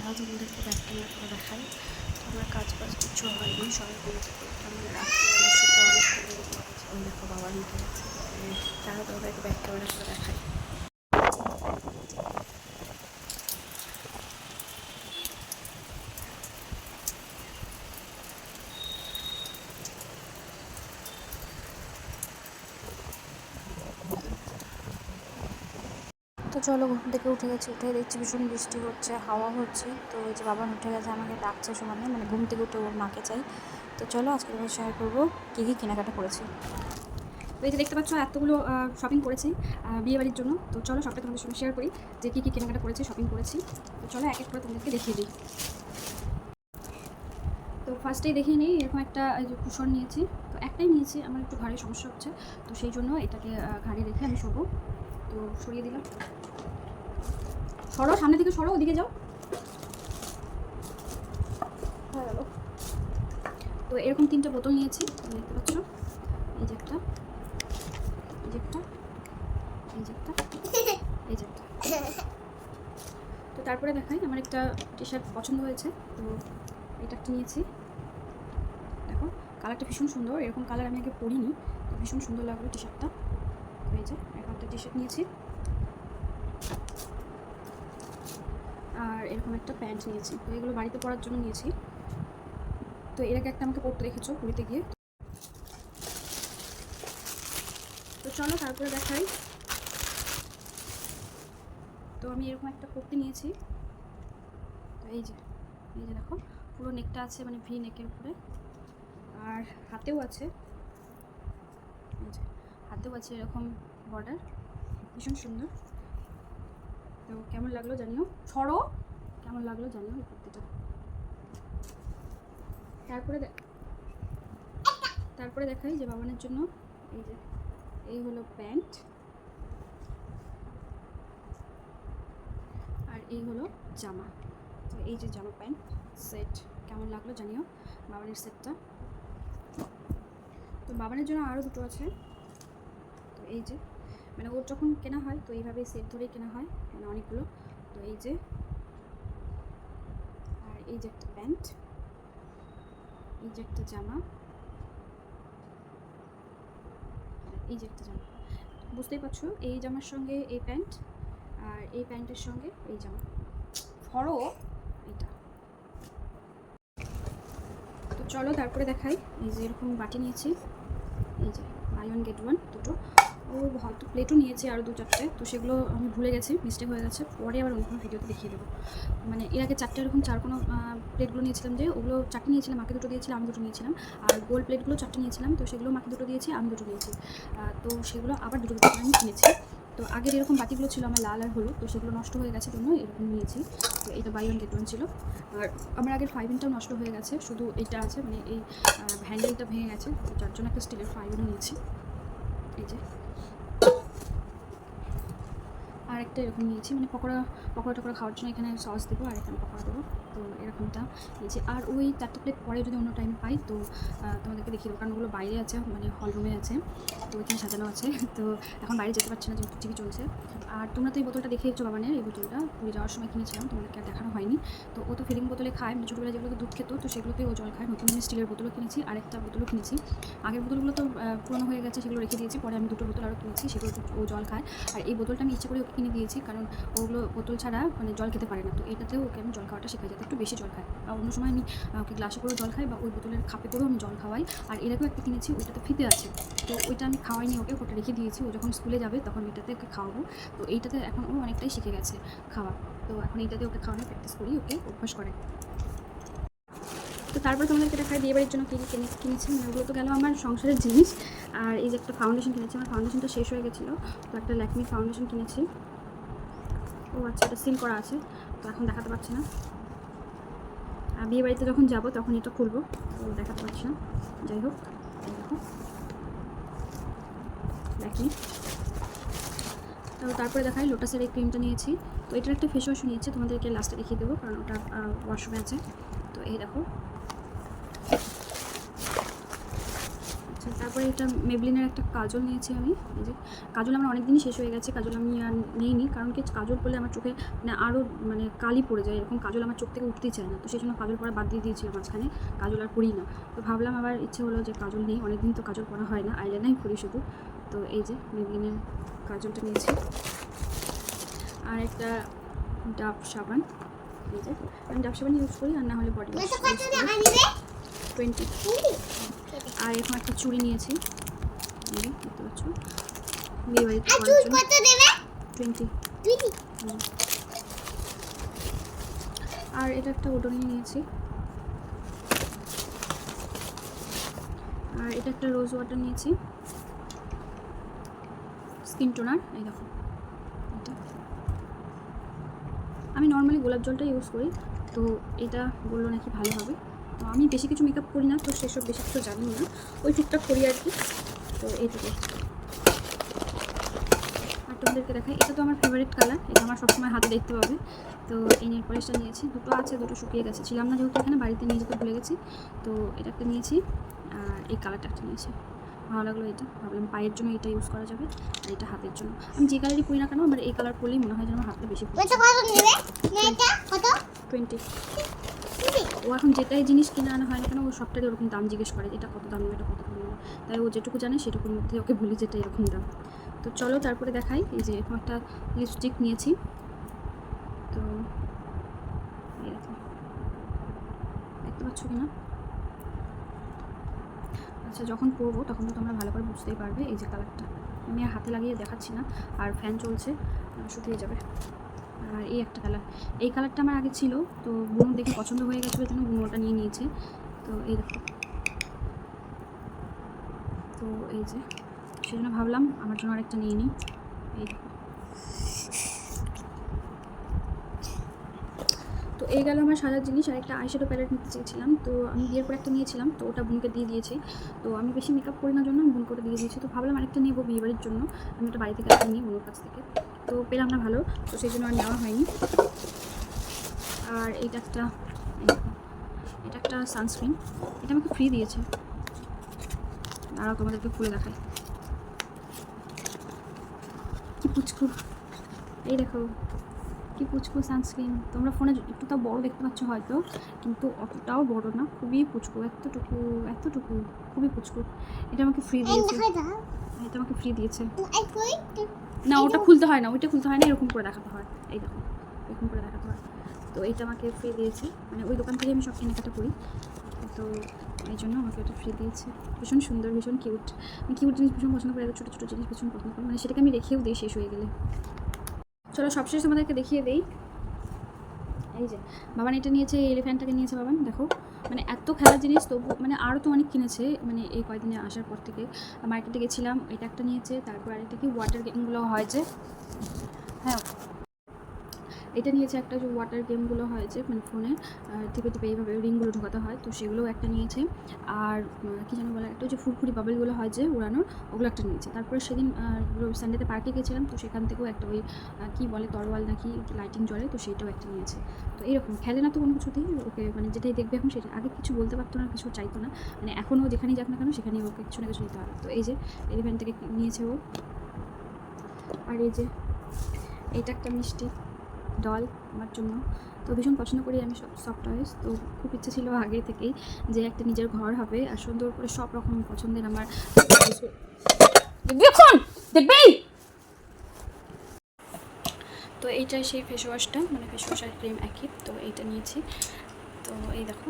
দাঁড়াও তোমাদেরকে back camera করে দেখাই। আমার কাজ বাজ কিছু হয়নি, সবাই ঘুমতে করতে আমার রাত্রিবেলা শুতে অনেক দেরি করেছে। ওই দেখো বাবার উঠে গেছে। দাঁড়াও তোমাদেরকে ব্যাক ক্যামেরা করে দেখাই। তো চলো, ঘুম থেকে উঠে গেছি, উঠে দেখছি ভীষণ বৃষ্টি হচ্ছে, হাওয়া হচ্ছে। তো ওই যে বাবা উঠে গেছে, আমাকে ডাকছে সমানে, মানে ঘুম থেকে উঠে ওর মাকে চাই। তো চলো আজকে তোমার শেয়ার করবো কী কী কেনাকাটা করেছি। তো এই যে দেখতে পাচ্ছ এতগুলো শপিং করেছি বিয়েবাড়ির জন্য। তো চলো সবটা তোমাদের সঙ্গে শেয়ার করি যে কী কী কেনাকাটা করেছি, শপিং করেছি। তো চলো এক এক করে তোমাদেরকে দেখিয়ে দিই। তো ফার্স্টেই দেখিয়ে নিই, এরকম একটা এই যে কুশন নিয়েছি। তো একটাই নিয়েছি, আমার একটু ঘাড়ে সমস্যা হচ্ছে, তো সেই জন্য এটাকে ঘাড়ে রেখে আমি শোবো। তো সরিয়ে দিলাম, সরো সামনে থেকে, সরো ওদিকে যাও, হয়ে গেল। তো এরকম 3টে বোতল নিয়েছি, দেখতে পাচ্ছ। এই যে একটা, এই যে একটা, এই যে একটা, এই যে একটা। তো তারপরে দেখাই, আমার একটা টি শার্ট পছন্দ হয়েছে, তো এটা একটা নিয়েছি। দেখো কালারটা ভীষণ সুন্দর, এরকম কালার আমি আগে পরিনি, তো ভীষণ সুন্দর লাগলো টি শার্টটা। তো এই যে এরকম একটা টি শার্ট নিয়েছি, আর এরকম একটা প্যান্ট নিয়েছি। তো এগুলো বাড়িতে পরার জন্য নিয়েছি। তো এর আগে একটা আমাকে পরতে দেখেছো পুরীতে গিয়ে। তো চলো তারপরে দেখাই। তো আমি এরকম একটা কুর্তি নিয়েছি। তো এই যে দেখো পুরো নেকটা আছে, মানে ভি নেকের উপরে, আর হাতেও আছে, এই যে হাতেও আছে এরকম বর্ডার, ভীষণ সুন্দর। তো কেমন লাগলো জানিও, ছড়ো কেমন লাগলো জানিও এই কুর্তিটা। তারপরে দেখাই যে বাবানের জন্য এই যে এই হলো প্যান্ট, আর এই হলো জামা। তো এই যে জামা প্যান্ট সেট, কেমন লাগলো জানিও বাবানের সেটটা। তো বাবানের জন্য আরও দুটো আছে। তো এই যে মানে ওর যখন কেনা হয় তো এইভাবেই সেট ধরেই কেনা হয়, মানে অনেকগুলো। তো এই যে, আর এই যে একটা প্যান্ট, এই যে একটা জামা, এই যে একটা জামা। বুঝতেই পারছো এই জামার সঙ্গে এই প্যান্ট, আর এই প্যান্টের সঙ্গে এই জামা। ফরো এইটা। তো চলো তারপরে দেখাই, এই যে এরকম বাটি নিয়েছি, এই যে বাই ওয়ান গেট ওয়ান দুটো। ও হয়তো প্লেটও নিয়েছে আরও 2-4টে, তো সেগুলো আমি ভুলে গেছি, মিস্টেক হয়ে গেছে, পরে আবার অন্য কোনো ভিডিওতে দেখিয়ে দেবো। মানে এর আগে 4টে এরকম 4 কোনো প্লেটগুলো নিয়েছিলাম, যে ওগুলো 4টে নিয়েছিলাম, মাকে 2টো দিয়েছিলাম, আমি 2টো নিয়েছিলাম। আর গোল প্লেটগুলো 4টে নিয়েছিলাম, তো সেগুলো মাকে 2টো দিয়েছি, আমি 2টো নিয়েছি। তো সেগুলো আবার 2টো আমি কিনেছি। তো আগের এরকম বাটিগুলো ছিল আমার লাল আর হলুদ, তো সেগুলো নষ্ট হয়ে গেছে জন্য এরকম নিয়েছি। তো এটা বাই ওয়ান গেট ওয়ান ছিল। আর আমার আগের ফাইভিনটাও নষ্ট হয়ে গেছে, শুধু এটা আছে, মানে এই হ্যান্ডেলটা ভেঙে গেছে, যার জন্য একটা স্টিলের ফাইভিনও নিয়েছি। এই যে আর একটা এরকম নিয়েছি, মানে পকোড়া টকোড়া খাওয়ার জন্য এখানে সস দেবো, আর এখানে পকোড়া দেবো। তো এরকমটা নিয়েছি। আর ওই 4টে প্লেট পরে যদি অন্য টাইম পাই তো তোমাদেরকে দেখিয়ে দেবো, কারণ ওগুলো বাইরে আছে, মানে হল রুমে আছে, তো ওইখানে সাজানো আছে। তো এখন বাইরে যেতে পারছি না, যেহেতু টিভি চলছে। আর তোমরা তো এই বোতলটা দেখিয়েছো বাবানের, এই বোতলটা পুরী যাওয়ার সময় কিনেছিলাম, তোমাদেরকে আর দেখানো হয়নি। তো ও তো ফিলিং বোতলে খায়, মানে ছোটোবেলায় যেগুলোতে দুধ খেতো, তো সেগুলোতেই ও জল খায়। নতুন আমি স্টিলের বোতলও কিনেছি, আরেকটা বোতলও কিনেছি। আগের বোতলগুলো তো পুরনো হয়ে গেছে, সেগুলো রেখে দিয়েছি, পরে আমি 2টো বোতল আরও কিনেছি, সেগুলো ও জল খায়। আর এই বোতলটা আমি ইচ্ছে করে ওকে কিনে দিয়েছি, কারণ ওগুলো বোতল ছাড়া মানে জল খেতে পারে না। তো এটাতেও ওকে আমি জল খাওয়াটা শেখাই, যাতে একটু বেশি জল খায়। বা অন্য সময় আমি ওকে গ্লাসে করেও জল খাই, বা ওই বোতলের খাপে করেও আমি জল খাওয়াই। আর এটাকেও একটা কিনেছি, ওইটাতে ফিতে আছে, তো ওইটা আমি খাওয়াইনি ওকে, ওটা রেখে দিয়েছি। ও যখন স্কুলে যাবে তখন এটাতে ওকে খাওয়াবো। তো এইটাতে এখন ও অনেকটাই শিখে গেছে খাওয়া, তো এখন এইটাতে ওকে খাওয়ানোর প্র্যাকটিস করি, ওকে অভ্যাস করে। তো তারপর তোমাদেরকে দেখায় বিয়েবাড়ির জন্য কী কী কিনেছি। মানে ওগুলো তো গেল আমার সংসারের জিনিস। আর এই যে একটা ফাউন্ডেশন কিনেছি, আমার ফাউন্ডেশনটা শেষ হয়ে গেছিলো, তো একটা ল্যাকমি ফাউন্ডেশন কিনেছি। ও আচ্ছা, এটা সিল করা আছে, তো এখন দেখাতে পারছি না। বিয়ে বাড়িতে যখন যাবো তখন এটা খুলবো, তো দেখাতে পারছি না। যাই হোক, দেখো ল্যাকমি। তো তারপরে দেখাই লোটাসের এই ক্রিমটা নিয়েছি। তো এটার একটা ফেস ওয়াশ নিয়েছি, তোমাদেরকে লাস্টে দেখিয়ে দেবো, কারণ ওটা ওয়াশরুমে আছে। তো এই দেখো, তারপরে এটা মেবলিনের একটা কাজল নিয়েছি আমি। এই যে কাজল আমার অনেক দিনই শেষ হয়ে গেছে, কাজল আমি আর নিইনি, কারণ কি কাজল পরলে আমার চোখে মানে আরও মানে কালি পড়ে যায়, এরকম কাজল আমার চোখ থেকে উঠতেই চায় না, তো সেই জন্য কাজল পরা বাদ দিয়ে দিয়েছিলাম মাঝখানে, কাজল আর পরি না। তো ভাবলাম আবার ইচ্ছে হলো যে কাজল নেই, অনেকদিন তো কাজল পরা হয় না, আইলাইনারই পরি শুধু। তো এই যে মেবলিনের কাজলটা নিয়েছি। আর একটা ডাব সাবান, এই যে আমি ডাব সাবান ইউজ করি, আর না হলে বডি ওয়াশ 20। আর এখন একটা চুড়ি নিয়েছি, এই দেখতে পাচ্ছ, বিয়ে বাড়িতে পরার জন্য 20। আর এটা একটা ওড়নি নিয়েছি। আর এটা একটা রোজ ওয়াটার নিয়েছি, স্কিন টোনার। এই দেখো, এটা আমি নর্মালি গোলাপ জলটা ইউজ করি, তো এটা বললো নাকি ভালো হবে। তো আমি বেশি কিছু মেকআপ করি না, তো সেসব বেশি কিছু জানি না, ওই টুকটাক করি আর কি। তো এইটুকু। আর তোমাদেরকে দেখাই, এটা তো আমার ফেভারিট কালার, এটা আমার সবসময় হাতে দেখতে পাবে। তো এই নেল পলিশটা নিয়েছি, দুটো আছে, দুটো শুকিয়ে গেছে, ছিলাম না যেহেতু এখানে, বাড়িতে নিয়ে যেতে ভুলে গেছি। তো এটা একটা নিয়েছি, আর এই কালারটা একটা নিয়েছি, ভালো লাগলো এটা, ভাবলাম পায়ের জন্য এটা ইউজ করা যাবে, আর এটা হাতের জন্য। আমি যে কালারই পরি না কেন, আমার এই কালার পরলেই মনে হয় যেন আমার হাতটা বেশি 20। ও এখন যেটাই জিনিস কিনে আনা হয় না কেন, ও সবটারই ওরকম দাম জিজ্ঞেস করে, এটা কত দাম, এটা কত দাম, তাই ও যেটুকু জানে সেটুকুর মধ্যে ওকে বলি যেটা এরকম দাম। তো চলো তারপরে দেখাই, এই যে এরকম একটা লিপস্টিক নিয়েছি। তো এরকম দেখতে পাচ্ছ কিনা, আচ্ছা যখন পরবো তখন তো তোমরা ভালো করে বুঝতেই পারবে। এই যে কালারটা আমি আর হাতে লাগিয়ে দেখাচ্ছি না, আর ফ্যান চলছে, শুকিয়ে যাবে। আর এই একটা কালার, এই কালারটা আমার আগে ছিল, তো বুনু দেখে পছন্দ হয়ে গেছিলো জন্য বুনু ওটা নিয়ে নিয়েছে। তো এই দেখো, তো এই যে সেই জন্য ভাবলাম আমার জন্য আরেকটা নিয়ে নিই। এই দেখো, তো এই গেল আমার সাজার জিনিস। আর একটা আইশ্যাডো প্যালেট নিতে চেয়েছিলাম, তো আমি বিয়ের পর একটা নিয়েছিলাম, তো ওটা বোনকে দিয়ে দিয়েছি। তো আমি বেশি মেকআপ করি না জন্য আমি বোন করে দিয়ে দিয়েছি, তো ভাবলাম আরেকটা নেবো বিয়েবাড়ির জন্য, আমি ওটা বাড়ি থেকে নিই বোনের কাছ থেকে, তো পেলাম না ভালো, তো সেই জন্য আর নেওয়া হয়নি। আর এটা একটা সানস্ক্রিন, এটা আমাকে ফ্রি দিয়েছে, দাঁড়াও তোমাদেরকে খুলে দেখাই, কি পুচকু, এই দেখো কি পুচকু সানস্ক্রিন। তোমরা ফোনে একটু তাও বড় দেখতে পাচ্ছ হয়তো, কিন্তু অতটাও বড় না, খুবই পুচকু, এতটুকু খুবই পুচকু। এটা আমাকে ফ্রি দিয়েছে, এটা আমাকে ফ্রি দিয়েছে। না ওটা খুলতে হয় না, ওইটা খুলতে হয় না, এরকম করে দেখাতে হয়, এই দেখো এরকম করে দেখাতে হয়। তো এইটা আমাকে ফ্রি দিয়েছে, মানে ওই দোকান থেকে আমি সব কেনাকাটা করি, তো এই জন্য আমাকে ওটা ফ্রি দিয়েছে। ভীষণ সুন্দর, ভীষণ কিউট, আমি কিউট জিনিস ভীষণ পছন্দ করি, ছোটো ছোটো জিনিস ভীষণ পছন্দ করি, মানে সেটাকে আমি রেখেও দিই শেষ হয়ে গেলে। চলো সবশেষ তোমাদেরকে দেখিয়ে দেই, এই যে বাবান এটা নিয়েছে, এই এলিফ্যান্টটাকে নিয়েছে বাবান, দেখো মানে এত খেলার জিনিস, তবু মানে আরও তো অনেক কিনেছে, মানে এই কয়েকদিনে আসার পর থেকে মার্কেটে গেছিলাম, এটা একটা নিয়েছে। তারপর আরেকটা কি ওয়াটার গেমগুলো হয় যে, হ্যাঁ এটা নিয়েছে একটা, যে ওয়াটার গেমগুলো হয় যে মানে ফোনে টিপে টিপে এইভাবে রিংগুলো ঢোকাতে হয়, তো সেগুলোও একটা নিয়েছে। আর কী যেন বলে, একটা যে ফুরফুরি বাবলগুলো হয় যে উড়ানোর, ওগুলো একটা নিয়েছে। তারপরে সেদিন সানডেতে পার্কে গেছিলাম, তো সেখান থেকেও একটা ওই কী বলে তরোয়াল নাকি লাইটিং জ্বলে, তো সেইটাও একটা নিয়েছে। তো এরকম খেলে না তো কোনো কিছুতেই, ওকে মানে যেটাই দেখবে এখন সেটা, আগে কিছু বলতে পারতো না, কিছু চাইতো না, মানে এখনও যেখানেই যাক না কেন সেখানেই ওকে কিছু না কিছু নিতে হবে। তো এই যে এলিফ্যান্ট থেকে নিয়েছে ও। আর এই যে এইটা একটা মিষ্টি ডল আমার জন্য, তো ভীষণ পছন্দ করি আমি সব টয়েস, তো খুব ইচ্ছে ছিল আগে থেকেই যে একটা নিজের ঘর হবে, আর সুন্দর করে সব রকম পছন্দের আমার দেখবেই। তো এইটাই সেই ফেস ওয়াশটা, মানে ফেস ওয়াশ আর ক্রিম একই, তো এইটা নিয়েছি। তো এই দেখো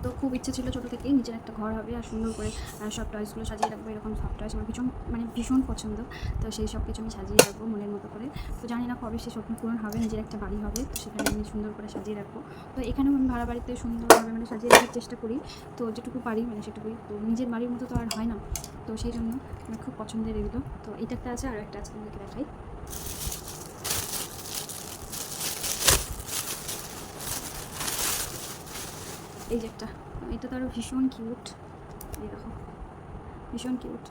তো তো খুব ইচ্ছে ছিল ছোটো থেকেই নিজের একটা ঘর হবে আর সুন্দর করে সব টয়েসগুলো সাজিয়ে রাখবো, এরকম সব টয়েস আমার ভীষণ পছন্দ। তো সেই সব কিছু আমি সাজিয়ে রাখবো মনের মতো করে। তো জানি না কবে সেই স্বপ্ন পূরণ হবে, নিজের একটা বাড়ি হবে, তো সেখানে আমি সুন্দর করে সাজিয়ে রাখবো। তো এখানেও আমি ভাড়া বাড়িতে সুন্দরভাবে মানে সাজিয়ে রাখার চেষ্টা করি, তো যেটুকু পারি মানে সেটুকুই। তো নিজের বাড়ির মতো তো আর হয় না, তো সেই জন্য আমার খুব পছন্দের এগুলো। তো এটা একটা আছে, আর একটা আছে, তোমাদেরকে দেখাই। এই যে একটা, এটা তো আরও ভীষণ কিউট। এই দেখো ভীষণ কিউট,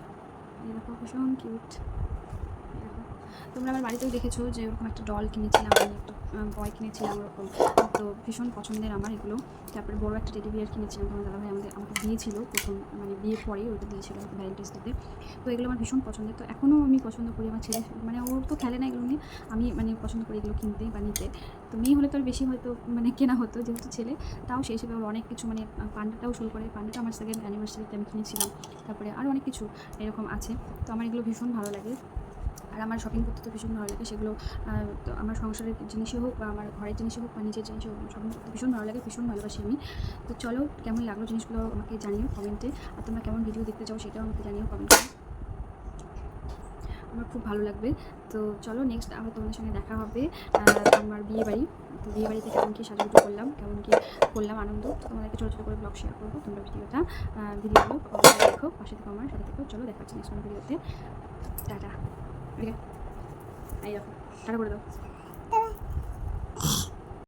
এই দেখো ভীষণ কিউট। তোমরা আমার বাড়িতেও দেখেছো যে ওরকম একটা ডল কিনেছিলাম, আমি একটা বয় কিনেছিলাম ওরকম, তো ভীষণ পছন্দের আমার এগুলো। তারপরে বড়ো একটা টেডি বিয়ার কিনেছিলাম, তোমার দাদাভাই আমাকে দিয়েছিল প্রথম, মানে বিয়ের পরেই ওটা দিয়েছিল ভ্যালেন্টাইন্স ডেতে। তো এগুলো আমার ভীষণ পছন্দের, তো এখনও আমি পছন্দ করি। আমার ছেলে মানে ও তো খেলে না এগুলো নিয়ে, আমি মানে পছন্দ করি এগুলো কিনতে বা নিতে। তো মেয়ে হলে তো আর বেশি হয়তো মানে কেনা হতো, যেহেতু ছেলে তাও সেই হিসেবে ওর অনেক কিছু মানে পান্ডাটাও শুরু করে, পান্ডাটা আমার সেকেন্ড অ্যানিভার্সারিতে আমি কিনেছিলাম। তারপরে আরও অনেক কিছু এরকম আছে, তো আমার এগুলো ভীষণ ভালো লাগে। আর আমার শপিং করতে তো ভীষণ ভালো লাগে, সেগুলো তো আমার সংসারের জিনিসই হোক বা আমার ঘরের জিনিসই হোক বা নিজের জিনিসই হোক, শপিং করতে ভীষণ ভালো লাগে, ভীষণ ভালোবাসি আমি। তো চলো, কেমন লাগলো জিনিসগুলো আমাকে জানিও কমেন্টে, আর তোমরা কেমন ভিডিও দেখতে চাও সেটাও আমাকে জানিও কমেন্টে, আমার খুব ভালো লাগবে। তো চলো নেক্সট আবার তোমাদের সঙ্গে দেখা হবে আমার বিয়ে বাড়ি। তো বিয়ে বাড়িতে কেমন কী সাজুগুজু করলাম, কেমন কী করলাম আনন্দ, তো তোমাদেরকে ছোটো ছোটো করে ব্লগ শেয়ার করবো। তোমরা ভিডিওগুলো অবশ্যই দেখো, পাশে থেকে আমার সাথে থেকো। চলো দেখা হচ্ছে নেক্সট ভিডিওতে। টাটা। ঠিক আছে, এই দেখো টাটা করে দাও।